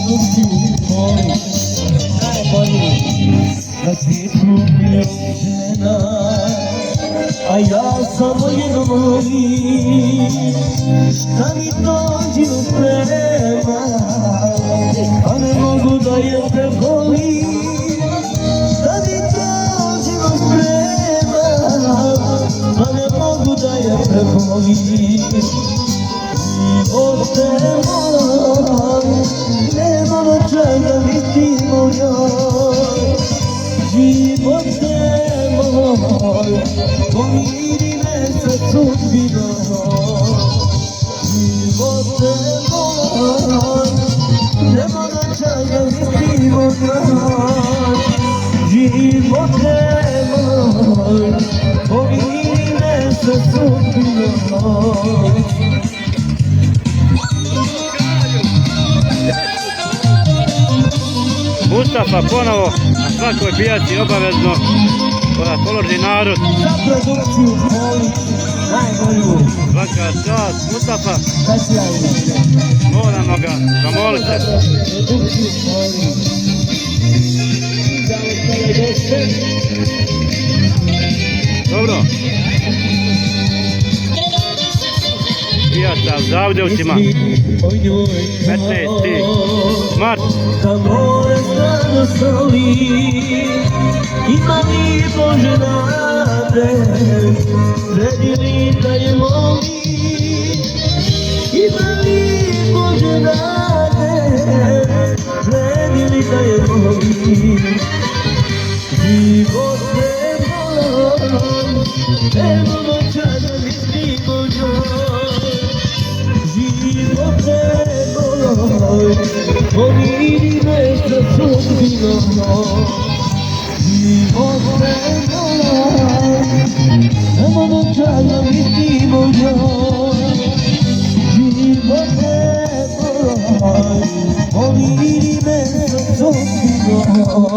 duši moj, najbolji na svijetu žena, a ja samo jedno volim, da mi dođi u prema, a ne mogu da je prevolim, da mi dođi u prema, a ne mogu da je prevolim. Živote moj, nema noćaja niti mojoj. Živote moj, pomiri me sa sudbinom. Živote moj, nema noćaja niti mojoj. Živote moj, pomiri me sa sudbinom. Mustafa ponovo na svakoj pijaci obavezno položi narod. Svaka čast Mustafa, moramo ga zamoliti. Dobro. Pijaca u Zavdevcima, 15. mart. Ima li Bože nade, predili da je moli. Ima li Bože nade, predili da je moli. Živote moj, evo noćaja niti mojoj. Živote moj, pomiri me sa sudbinom. Živote moj, evo noćaja niti mojoj. Živote moj, pomiri me sa sudbinom.